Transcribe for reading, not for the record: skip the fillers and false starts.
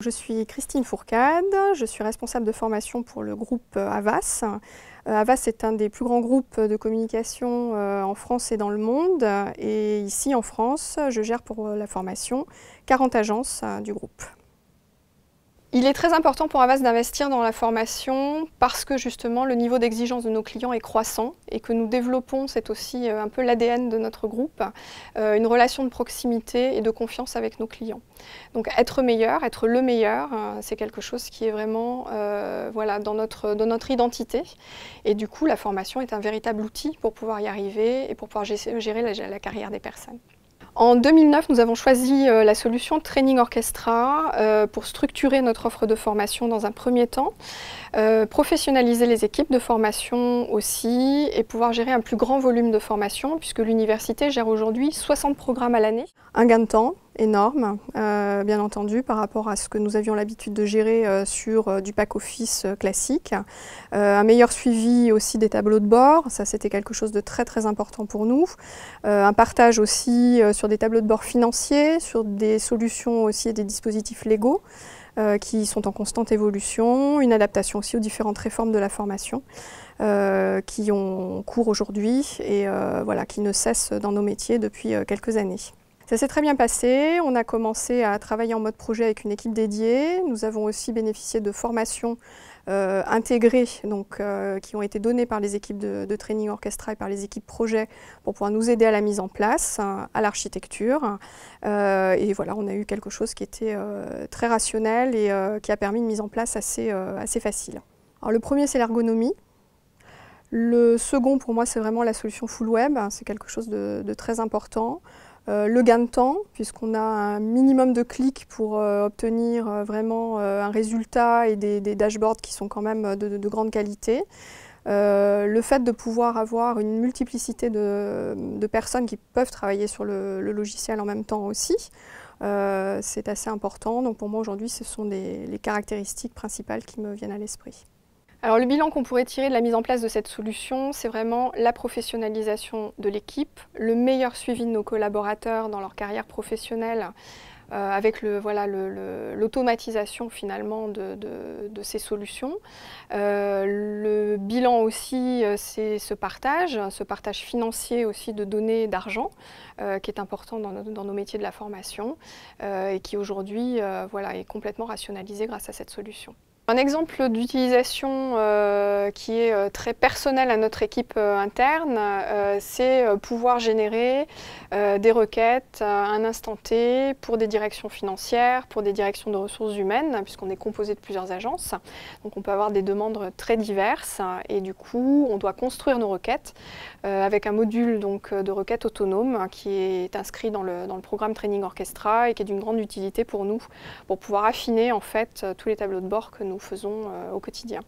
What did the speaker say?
Je suis Christine Fourcade, je suis responsable de formation pour le groupe Havas. Havas est un des plus grands groupes de communication en France et dans le monde. Et ici en France, je gère pour la formation 40 agences du groupe. Il est très important pour Havas d'investir dans la formation parce que justement le niveau d'exigence de nos clients est croissant et que nous développons, c'est aussi un peu l'ADN de notre groupe, une relation de proximité et de confiance avec nos clients. Donc être meilleur, être le meilleur, c'est quelque chose qui est vraiment voilà, dans notre identité. Et du coup, la formation est un véritable outil pour pouvoir y arriver et pour pouvoir gérer la carrière des personnes. En 2009, nous avons choisi la solution Training Orchestra pour structurer notre offre de formation dans un premier temps, professionnaliser les équipes de formation aussi et pouvoir gérer un plus grand volume de formation puisque l'université gère aujourd'hui 60 programmes à l'année. Un gain de temps énorme, bien entendu, par rapport à ce que nous avions l'habitude de gérer sur du pack-office classique. Un meilleur suivi aussi des tableaux de bord, ça c'était quelque chose de très très important pour nous. Un partage aussi sur des tableaux de bord financiers, sur des solutions aussi et des dispositifs légaux qui sont en constante évolution, une adaptation aussi aux différentes réformes de la formation qui ont cours aujourd'hui et voilà, qui ne cessent dans nos métiers depuis quelques années. Ça s'est très bien passé, on a commencé à travailler en mode projet avec une équipe dédiée, nous avons aussi bénéficié de formations intégrées donc, qui ont été données par les équipes de Training Orchestra et par les équipes projet pour pouvoir nous aider à la mise en place, à l'architecture. Et voilà, on a eu quelque chose qui était très rationnel et qui a permis une mise en place assez facile. Alors, le premier, c'est l'ergonomie. Le second, pour moi, c'est vraiment la solution full web, c'est quelque chose de très important. Le gain de temps, puisqu'on a un minimum de clics pour obtenir vraiment un résultat et des dashboards qui sont quand même de grande qualité. Le fait de pouvoir avoir une multiplicité de personnes qui peuvent travailler sur le logiciel en même temps aussi, c'est assez important. Donc pour moi aujourd'hui, ce sont les caractéristiques principales qui me viennent à l'esprit. Alors le bilan qu'on pourrait tirer de la mise en place de cette solution, c'est vraiment la professionnalisation de l'équipe, le meilleur suivi de nos collaborateurs dans leur carrière professionnelle, avec l'automatisation finalement de ces solutions. Le bilan aussi, c'est ce partage financier aussi de données d'argent, qui est important dans nos métiers de la formation, et qui aujourd'hui voilà, est complètement rationalisé grâce à cette solution. Un exemple d'utilisation qui est très personnel à notre équipe interne, c'est pouvoir générer des requêtes à un instant T pour des directions financières, pour des directions de ressources humaines, puisqu'on est composé de plusieurs agences. Donc on peut avoir des demandes très diverses et du coup on doit construire nos requêtes avec un module donc, de requête autonome qui est inscrit dans le programme Training Orchestra et qui est d'une grande utilité pour nous, pour pouvoir affiner en fait tous les tableaux de bord que nous faisons au quotidien.